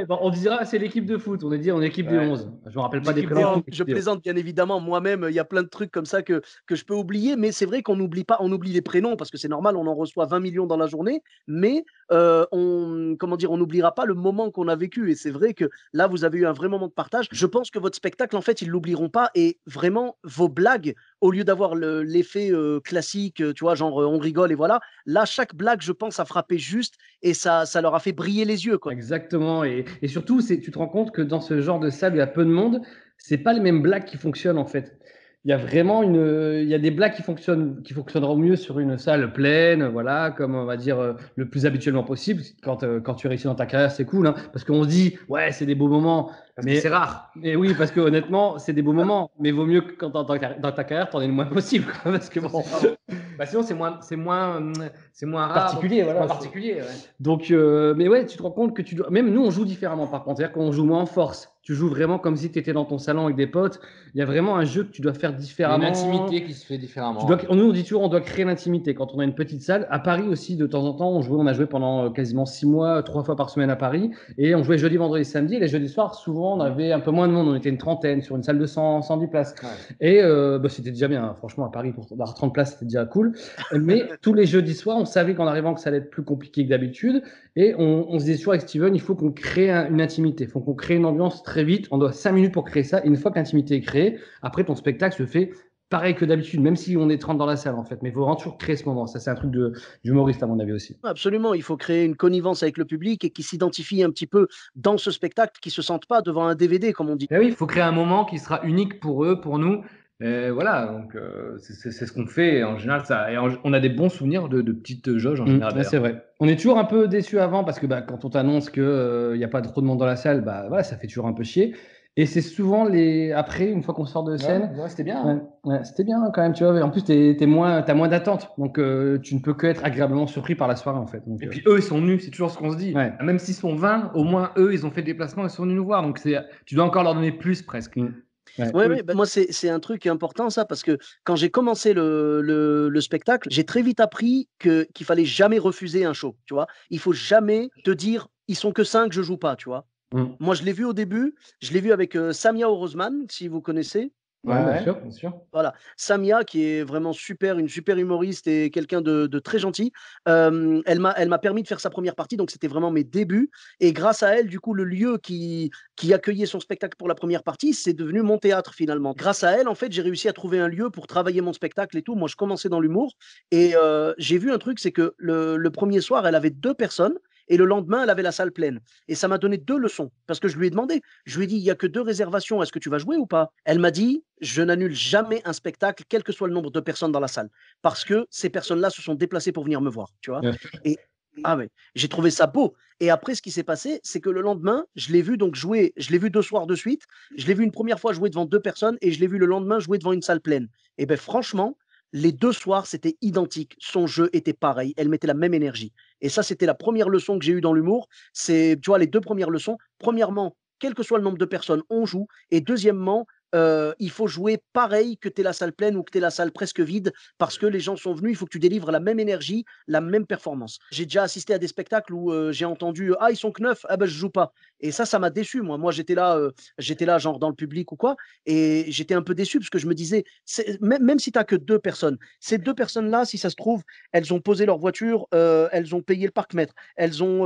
Bon, on dira c'est l'équipe de foot, on est dit on est équipe de 11. Je me rappelle pas des prénoms. Je plaisante bien évidemment, moi-même, il y a plein de trucs comme ça que je peux oublier, mais c'est vrai qu'on n'oublie pas, on oublie les prénoms parce que c'est normal, on en reçoit 20 millions dans la journée, mais on n'oubliera pas le moment qu'on a vécu, et c'est vrai que là, vous avez eu un vrai moment de partage. Je pense que votre spectacle, en fait, ils l'oublieront pas, et vraiment, vos blagues, au lieu d'avoir l'effet classique, tu vois, genre on rigole et voilà, là, chaque blague, je pense, a frappé juste, et ça leur a fait briller les yeux, quoi. Exactement, et surtout, tu te rends compte que dans ce genre de salle, il y a peu de monde, c'est pas les mêmes blagues qui fonctionnent, en fait. Il y a vraiment il y a des blagues qui fonctionneront mieux sur une salle pleine, voilà, comme on va dire le plus habituellement possible. Quand tu réussis dans ta carrière, c'est cool, hein, parce qu'on se dit, ouais, c'est des beaux moments. Mais c'est rare. Mais oui, parce que honnêtement, c'est des beaux moments. Mais vaut mieux que quand dans ta carrière, t'en aies le moins possible, quoi, parce que bon. Sinon, c'est moins rare. Particulier, voilà. Moins particulier. Ouais. Donc, mais ouais, tu te rends compte que même nous, on joue différemment par contre. C'est-à-dire qu'on joue moins en force. Tu joues vraiment comme si tu étais dans ton salon avec des potes. Il y a vraiment un jeu que tu dois faire différemment. Une intimité qui se fait différemment. Nous, on dit toujours, on doit créer l'intimité. Quand on a une petite salle, à Paris aussi, de temps en temps, on a joué pendant quasiment 6 mois, 3 fois par semaine à Paris. Et on jouait jeudi, vendredi, samedi. Et les jeudis soirs, souvent, on avait un peu moins de monde. On était une trentaine sur une salle de 110 places. Ouais. Et c'était déjà bien. Hein. Franchement, à Paris, pour avoir 30 places, c'était déjà cool. Mais tous les jeudis soirs, on savait qu'en arrivant, que ça allait être plus compliqué que d'habitude. Et on se disait toujours avec Steven, il faut qu'on crée une intimité. Il faut qu'on crée une ambiance très vite. On doit 5 minutes pour créer ça. Et une fois que l'intimité est créée, après, ton spectacle se fait pareil que d'habitude, même si on est 30 dans la salle, en fait. Mais il faut vraiment toujours créer ce moment. Ça, c'est un truc d'humoriste, à mon avis aussi. Absolument. Il faut créer une connivence avec le public et qui s'identifie un petit peu dans ce spectacle, qui ne se sentent pas devant un DVD, comme on dit. Et oui, il faut créer un moment qui sera unique pour eux, pour nous. Et voilà, donc c'est ce qu'on fait en général. On a des bons souvenirs de petites jauges en général. Ouais, c'est vrai. On est toujours un peu déçus avant parce que quand on t'annonce qu'il n'y a pas trop de monde dans la salle, voilà, ça fait toujours un peu chier. Et c'est souvent après, une fois qu'on sort de scène. Ouais, c'était bien. Ouais, c'était bien quand même, tu vois. En plus, t'as moins d'attente. Donc, tu ne peux que être agréablement surpris par la soirée, en fait. Donc, et puis, eux, ils sont venus, c'est toujours ce qu'on se dit. Ouais. Même s'ils sont 20, au moins, eux, ils ont fait le déplacement, ils sont venus nous voir. Donc, tu dois encore leur donner plus, presque. Ouais, moi, c'est un truc important, ça, parce que quand j'ai commencé le spectacle, j'ai très vite appris qu'il fallait jamais refuser un show, tu vois. Il faut jamais te dire, ils sont que 5, je joue pas, tu vois. Moi, je l'ai vu au début, je l'ai vu avec Samia Orozman, si vous connaissez. Ouais, bien sûr. Voilà, Samia qui est vraiment une super humoriste et quelqu'un de très gentil. Elle m'a permis de faire sa première partie, donc c'était vraiment mes débuts. Et grâce à elle, du coup, le lieu qui accueillait son spectacle pour la première partie, c'est devenu mon théâtre finalement. Grâce à elle, en fait, j'ai réussi à trouver un lieu pour travailler mon spectacle et tout. Moi, je commençais dans l'humour et j'ai vu un truc, c'est que le premier soir, elle avait 2 personnes. Et le lendemain, elle avait la salle pleine. Et ça m'a donné 2 leçons. Parce que je lui ai demandé, je lui ai dit, il n'y a que 2 réservations, est-ce que tu vas jouer ou pas? Elle m'a dit, je n'annule jamais un spectacle, quel que soit le nombre de personnes dans la salle. Parce que ces personnes-là se sont déplacées pour venir me voir. Tu vois. Et j'ai trouvé ça beau. Et après, ce qui s'est passé, c'est que le lendemain, je l'ai vu donc jouer, je l'ai vu 2 soirs de suite. Je l'ai vu une première fois jouer devant 2 personnes et je l'ai vu le lendemain jouer devant une salle pleine. Et bien, franchement, les 2 soirs, c'était identique. Son jeu était pareil. Elle mettait la même énergie. Et ça, c'était la première leçon que j'ai eue dans l'humour. C'est, tu vois, les 2 premières leçons. Premièrement, quel que soit le nombre de personnes, on joue. Et deuxièmement, il faut jouer pareil que tu es la salle pleine ou que tu es la salle presque vide parce que les gens sont venus. Il faut que tu délivres la même énergie, la même performance. J'ai déjà assisté à des spectacles où j'ai entendu « Ah, ils sont que 9, ah ben je joue pas ». Et ça m'a déçu, moi. Moi, j'étais là genre dans le public ou quoi, et j'étais un peu déçu parce que je me disais, même si tu n'as que 2 personnes, ces 2 personnes-là, si ça se trouve, elles ont posé leur voiture, elles ont payé le parc-mètre, elles vont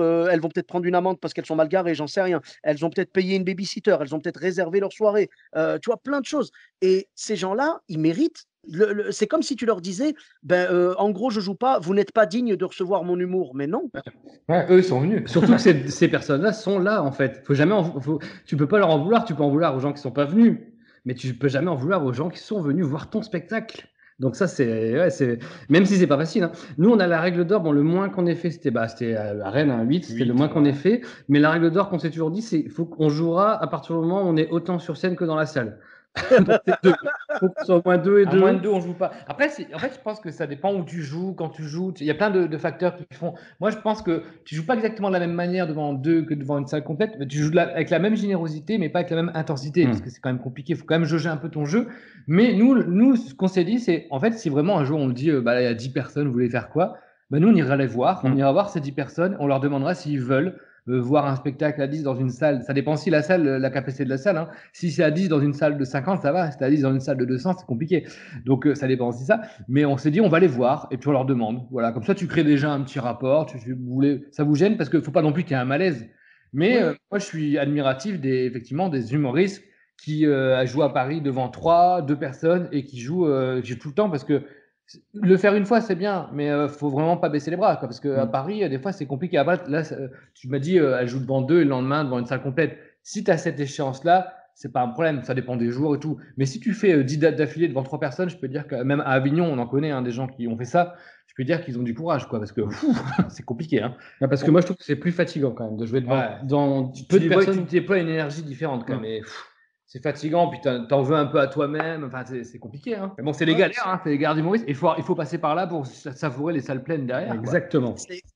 peut-être prendre une amende parce qu'elles sont mal garées, j'en sais rien. Elles ont peut-être payé une babysitter, elles ont peut-être réservé leur soirée, tu vois, plein de choses. Et ces gens-là, ils méritent. C'est comme si tu leur disais, en gros, je joue pas, vous n'êtes pas digne de recevoir mon humour, mais non. Ouais, eux, ils sont venus. Surtout que ces personnes-là sont là, en fait. Tu peux pas leur en vouloir. Tu peux en vouloir aux gens qui sont pas venus, mais tu peux jamais en vouloir aux gens qui sont venus voir ton spectacle. Donc ça, même si c'est pas facile. Hein. Nous, on a la règle d'or. Bon, le moins qu'on ait fait, c'était à Rennes, un 8, c'était le moins qu'on ait fait. Mais la règle d'or qu'on s'est toujours dit, c'est faut qu'on jouera à partir du moment où on est autant sur scène que dans la salle. Donc, faut qu'on soit au moins 2 et 2. Moins de 2, on joue pas. Après, en fait, je pense que ça dépend où tu joues, quand tu joues. Il y a plein de facteurs qui font. Moi, je pense que tu joues pas exactement de la même manière devant 2 que devant une salle complète. Mais tu joues avec la même générosité, mais pas avec la même intensité, parce que c'est quand même compliqué. Il faut quand même jauger un peu ton jeu. Mais nous, ce qu'on s'est dit, c'est en fait, si vraiment un jour on dit, il y a 10 personnes, vous voulez faire quoi? Nous, on ira les voir. On ira voir ces 10 personnes. On leur demandera s'ils veulent voir un spectacle à 10 dans une salle. Ça dépend aussi la capacité de la salle. Hein. Si c'est à 10 dans une salle de 50, ça va. Si c'est à 10 dans une salle de 200, c'est compliqué. Donc, ça dépend aussi de ça. Mais on s'est dit, on va les voir et puis on leur demande. Voilà. Comme ça, tu crées déjà un petit rapport. Ça vous gêne parce qu'il ne faut pas non plus qu'il y ait un malaise. Mais moi, je suis admiratif effectivement des humoristes qui jouent à Paris devant 2 personnes et qui jouent tout le temps parce que le faire une fois, c'est bien, mais faut vraiment pas baisser les bras, quoi, parce qu'à Paris, des fois, c'est compliqué. Après, là, tu m'as dit, elle joue devant 2 et le lendemain devant une salle complète. Si tu as cette échéance-là, c'est pas un problème, ça dépend des jours et tout. Mais si tu fais 10 dates d'affilée devant 3 personnes, je peux dire que même à Avignon, on en connaît des gens qui ont fait ça. Je peux dire qu'ils ont du courage, quoi, parce que c'est compliqué. Hein. Parce que moi, je trouve que c'est plus fatigant quand même de jouer devant peu de personnes. Tu déploies une énergie différente, quand même. Mais, c'est fatigant, puis t'en veux un peu à toi-même. Enfin, c'est compliqué. Hein. Mais bon, c'est les galères, hein, c'est les galères d'humoristes. Il faut passer par là pour savourer les salles pleines derrière. Exactement.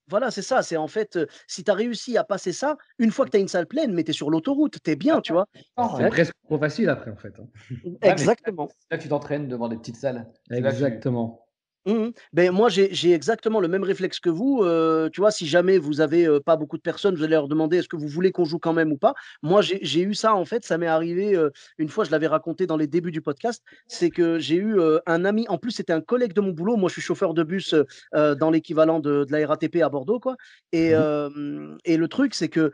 Voilà, c'est ça. C'est en fait, si tu as réussi à passer ça, une fois que tu as une salle pleine, mais tu es sur l'autoroute, tu es bien, tu vois. C'est presque trop facile après, en fait. Hein. Exactement. C'est là que tu t'entraînes devant des petites salles. Exactement. Ben, moi, j'ai exactement le même réflexe que vous. Tu vois, si jamais vous avez pas beaucoup de personnes, vous allez leur demander est-ce que vous voulez qu'on joue quand même ou pas. Moi, j'ai eu ça, en fait, ça m'est arrivé une fois, je l'avais raconté dans les débuts du podcast, c'est que j'ai eu un ami, en plus, c'était un collègue de mon boulot. Moi, je suis chauffeur de bus dans l'équivalent de la RATP à Bordeaux, quoi. Et le truc, c'est que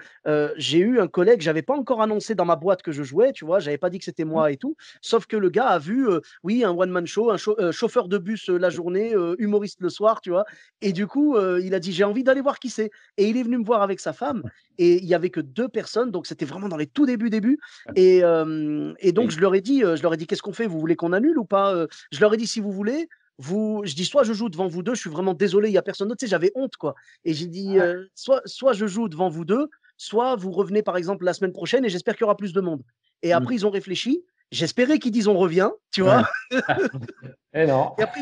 j'ai eu un collègue, j'avais pas encore annoncé dans ma boîte que je jouais, tu vois, j'avais pas dit que c'était moi et tout, sauf que le gars a vu, oui, un one-man show, un chauffeur de bus la journée, humoriste le soir, tu vois. Et du coup, il a dit j'ai envie d'aller voir qui c'est. Et il est venu me voir avec sa femme. Et il y avait que 2 personnes, donc c'était vraiment dans les tout débuts. Et donc je leur ai dit qu'est-ce qu'on fait? Vous voulez qu'on annule ou pas? Je leur ai dit si vous voulez. Je dis soit je joue devant vous 2, je suis vraiment désolé, il n'y a personne d'autre. Tu sais, j'avais honte, quoi. Et j'ai dit soit je joue devant vous 2, soit vous revenez par exemple la semaine prochaine et j'espère qu'il y aura plus de monde. Et après, ils ont réfléchi. J'espérais qu'ils disent on revient, tu vois. Et non. Et après,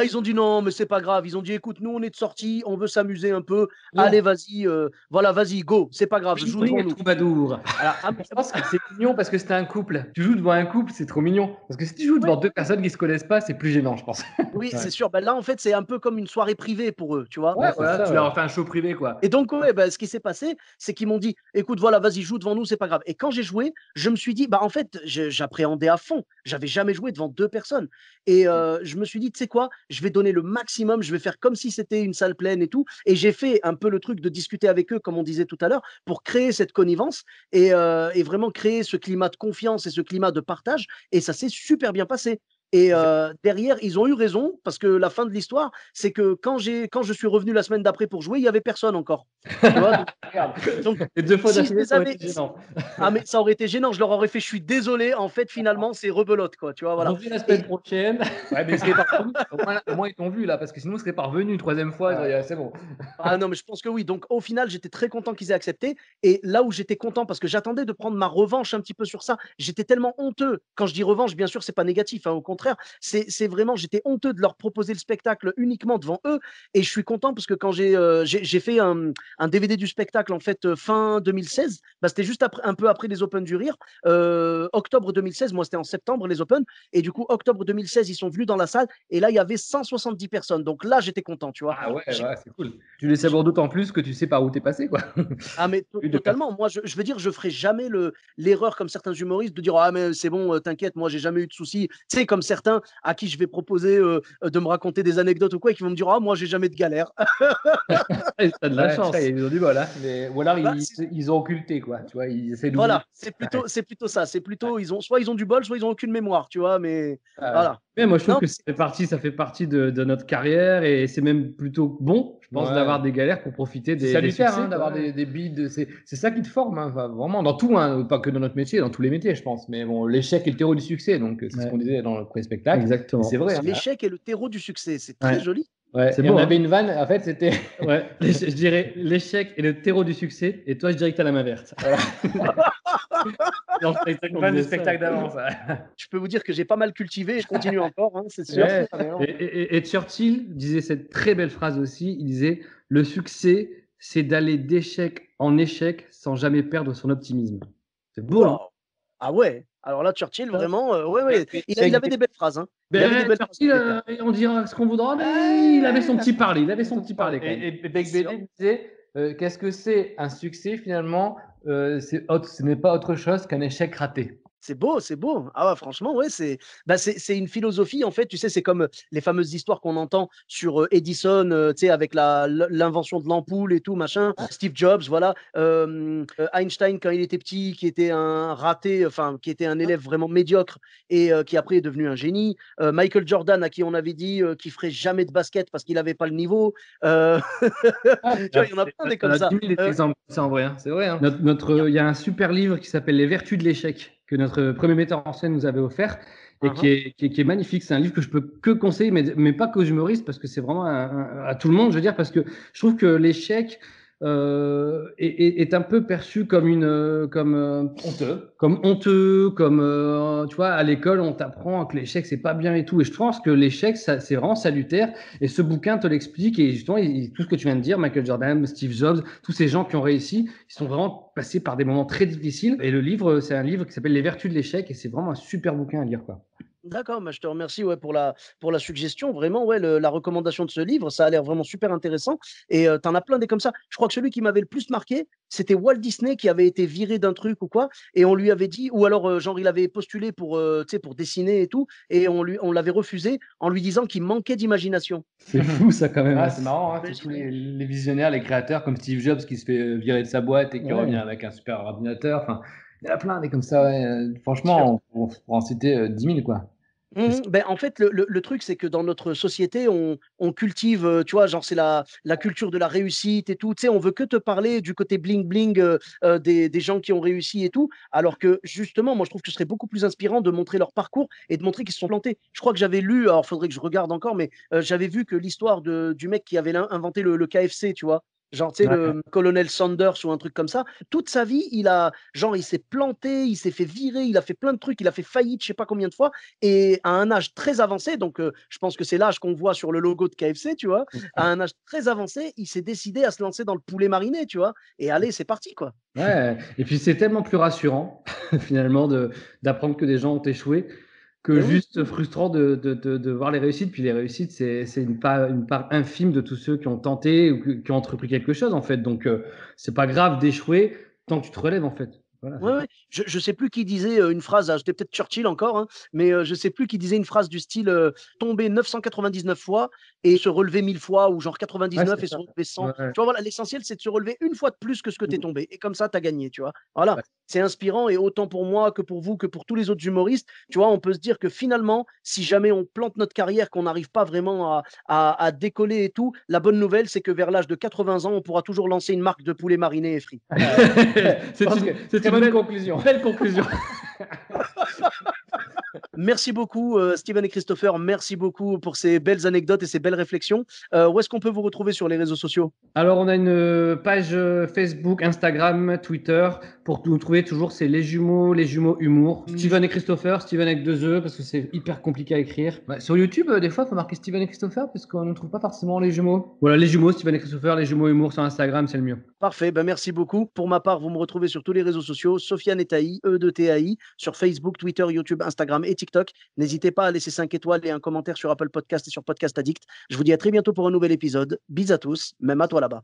ils ont dit non, mais c'est pas grave. Ils ont dit écoute, nous, on est de sortie, on veut s'amuser un peu. Allez, vas-y, voilà, vas-y, go, c'est pas grave, joue devant nous. Troubadour. Alors, je pense que c'est mignon parce que c'était un couple. Tu joues devant un couple, c'est trop mignon. Parce que si tu joues devant 2 personnes qui se connaissent pas, c'est plus gênant, je pense. Oui, c'est sûr. Ben là, en fait, c'est un peu comme une soirée privée pour eux, tu vois. Ouais, voilà, tu leur fais un show privé, quoi. Et donc, ce qui s'est passé, c'est qu'ils m'ont dit écoute, voilà, vas-y, joue devant nous, c'est pas grave. Et quand j'ai joué, je me suis dit en fait, j'appréhendais à fond. J'avais jamais joué devant 2 personnes. Et je me suis dit, tu sais quoi, je vais donner le maximum, je vais faire comme si c'était une salle pleine et tout. Et j'ai fait un peu le truc de discuter avec eux, comme on disait tout à l'heure, pour créer cette connivence et vraiment créer ce climat de confiance et ce climat de partage. Et ça s'est super bien passé. Et derrière, ils ont eu raison, parce que la fin de l'histoire, c'est que quand je suis revenu la semaine d'après pour jouer, il n'y avait personne encore. Tu vois, donc, et 2 fois d'affilée, ça aurait été gênant. Ah, mais ça aurait été gênant, je leur aurais fait, je suis désolé, en fait, finalement, c'est rebelote, quoi. Tu vois, voilà. On se la semaine prochaine. Ouais, mais au moins, ils t'ont vu, là, parce que sinon, ils seraient pas revenus une 3e fois, c'est bon. Ah non, mais je pense que oui. Donc, au final, j'étais très content qu'ils aient accepté. Et là où j'étais content, parce que j'attendais de prendre ma revanche un petit peu sur ça, j'étais tellement honteux. Quand je dis revanche, bien sûr, c'est pas négatif, hein, au contraire, c'est vraiment, j'étais honteux de leur proposer le spectacle uniquement devant eux. Et je suis content parce que quand j'ai fait un DVD du spectacle, en fait, fin 2016, c'était juste un peu après les Open du Rire. Octobre 2016, moi, c'était en septembre, les Open. Et du coup, octobre 2016, ils sont venus dans la salle. Et là, il y avait 170 personnes. Donc là, j'étais content, tu vois. Ah ouais, c'est cool. Tu les savoir d'autant plus que tu sais par où t'es passé, quoi. Ah, mais totalement. Moi, je veux dire, je ferai jamais l'erreur comme certains humoristes de dire ah, mais c'est bon, t'inquiète, moi, j'ai jamais eu de soucis. Tu sais, comme certains à qui je vais proposer de me raconter des anecdotes ou quoi et qui vont me dire ah, moi, j'ai jamais de galère. T'as de la chance. Ça, ils ont du bol, hein. Ou alors, ils ont occulté, quoi. Tu vois, ils essaient de. Voilà, c'est plutôt ça. C'est plutôt, soit ils ont du bol, soit ils ont aucune mémoire, tu vois, mais voilà. Mais moi, je trouve que ça fait partie de notre carrière et c'est même plutôt bon, je pense, d'avoir des galères pour profiter des salutaire, hein, d'avoir des bides. C'est ça qui te forme, hein, vraiment, dans tout, hein, pas que dans notre métier, dans tous les métiers, je pense. Mais bon, l'échec est le terreau du succès, donc c'est ce qu'on disait dans le spectacles. Exactement. C'est vrai. L'échec est le terreau du succès. C'est très joli. Ouais, c'est et beau, on avait une vanne, en fait, c'était. Ouais, je dirais l'échec est le terreau du succès, et toi, je dirais que t'as la main verte. Une vanne du spectacle d'avant, ça. Je peux vous dire que j'ai pas mal cultivé et je continue encore, hein, c'est sûr. Ouais. Et Churchill disait cette très belle phrase aussi, il disait « Le succès, c'est d'aller d'échec en échec sans jamais perdre son optimisme. » C'est beau, hein. Ah ouais. Alors là, Churchill, vraiment, il avait des belles phrases. Hein. Churchill, on dira ce qu'on voudra, mais il avait son petit parler. Il avait son petit parler quand même. Et Beck BD disait qu'est-ce que c'est un succès finalement ce n'est pas autre chose qu'un échec raté. C'est beau, c'est beau. Ah ouais, franchement, ouais, c'est une philosophie, en fait, tu sais, c'est comme les fameuses histoires qu'on entend sur Edison, tu sais, avec l'invention de l'ampoule et tout, machin. Steve Jobs, voilà. Einstein, quand il était petit, qui était un raté, enfin, qui était un élève vraiment médiocre et qui après est devenu un génie. Michael Jordan, à qui on avait dit qu'il ferait jamais de basket parce qu'il n'avait pas le niveau. Tu vois, il y en a plein des comme ça. C'est en vrai, hein. C'est vrai. Hein. Il y a un super livre qui s'appelle Les Vertus de l'échec, que notre premier metteur en scène nous avait offert et qui est magnifique. C'est un livre que je peux que conseiller, mais pas qu'aux humoristes, parce que c'est vraiment à tout le monde, je veux dire, parce que je trouve que l'échec est un peu perçu comme honteux, tu vois, à l'école on t'apprend que l'échec c'est pas bien et tout, et je pense que l'échec c'est vraiment salutaire, et ce bouquin te l'explique, et justement tout ce que tu viens de dire, Michael Jordan, Steve Jobs, tous ces gens qui ont réussi, ils sont vraiment passés par des moments très difficiles, et le livre, c'est un livre qui s'appelle Les Vertus de l'échec, et c'est vraiment un super bouquin à lire, quoi. D'accord, je te remercie pour la suggestion. Vraiment, la recommandation de ce livre, ça a l'air vraiment super intéressant. Et tu en as plein des comme ça. Je crois que celui qui m'avait le plus marqué, c'était Walt Disney qui avait été viré d'un truc ou quoi. Et on lui avait dit, ou alors, genre, il avait postulé pour dessiner et tout. Et on l'avait refusé en lui disant qu'il manquait d'imagination. C'est fou, ça, quand même. Ah, c'est marrant, hein, c'est tous les visionnaires, les créateurs, comme Steve Jobs qui se fait virer de sa boîte et qui revient avec un super ordinateur. Enfin, il y en a plein des comme ça. Franchement, on pourrait en citer 10 000, quoi. En fait, le truc, c'est que dans notre société, on cultive, tu vois, genre, c'est la culture de la réussite et tout. Tu sais, on veut que te parler du côté bling-bling des gens qui ont réussi et tout. Alors que, justement, moi, je trouve que ce serait beaucoup plus inspirant de montrer leur parcours et de montrer qu'ils se sont plantés. Je crois que j'avais lu, alors, il faudrait que je regarde encore, mais j'avais vu que l'histoire du mec qui avait inventé le KFC, tu vois. Genre, tu sais, le colonel Sanders ou un truc comme ça. Toute sa vie, il s'est planté, il s'est fait virer, il a fait plein de trucs, il a fait faillite, je sais pas combien de fois. Et à un âge très avancé, donc je pense que c'est l'âge qu'on voit sur le logo de KFC, tu vois. À un âge très avancé, il s'est décidé à se lancer dans le poulet mariné, tu vois. Et allez, c'est parti, quoi. Ouais, et puis c'est tellement plus rassurant, finalement, d'apprendre que des gens ont échoué, que juste frustrant de voir les réussites. Puis les réussites, c'est une part infime de tous ceux qui ont tenté ou qui ont entrepris quelque chose, en fait. Donc, c'est pas grave d'échouer tant que tu te relèves, en fait. Voilà, Je sais plus qui disait une phrase, c'était peut-être Churchill encore, hein, mais je sais plus qui disait une phrase du style tomber 999 fois et se relever 1000 fois, ou genre 99 et se relever 100. Tu vois, voilà, l'essentiel, c'est de se relever une fois de plus que ce que tu es tombé. Et comme ça, tu as gagné, tu vois. Voilà, c'est inspirant, et autant pour moi que pour vous, que pour tous les autres humoristes, tu vois, on peut se dire que finalement, si jamais on plante notre carrière, qu'on n'arrive pas vraiment à décoller et tout, la bonne nouvelle, c'est que vers l'âge de 80 ans, on pourra toujours lancer une marque de poulet mariné et frit. C'est une belle conclusion. Belle conclusion. Merci beaucoup, Steven et Christopher. Merci beaucoup pour ces belles anecdotes et ces belles réflexions. Où est-ce qu'on peut vous retrouver sur les réseaux sociaux? Alors, on a une page Facebook, Instagram, Twitter. Pour nous trouver, toujours, c'est les jumeaux humour. Steven et Christopher, Steven avec 2 E, parce que c'est hyper compliqué à écrire. Sur YouTube, des fois, il faut marquer Steven et Christopher, parce qu'on ne trouve pas forcément les jumeaux. Voilà, les jumeaux, Steven et Christopher, les jumeaux humour sur Instagram, c'est le mieux. Parfait, merci beaucoup. Pour ma part, vous me retrouvez sur tous les réseaux sociaux, Sofiane et Taï, E2TAI, sur Facebook, Twitter, YouTube, Instagram et TikTok. N'hésitez pas à laisser 5 étoiles et un commentaire sur Apple Podcast et sur Podcast Addict. Je vous dis à très bientôt pour un nouvel épisode. Bis à tous, même à toi là-bas.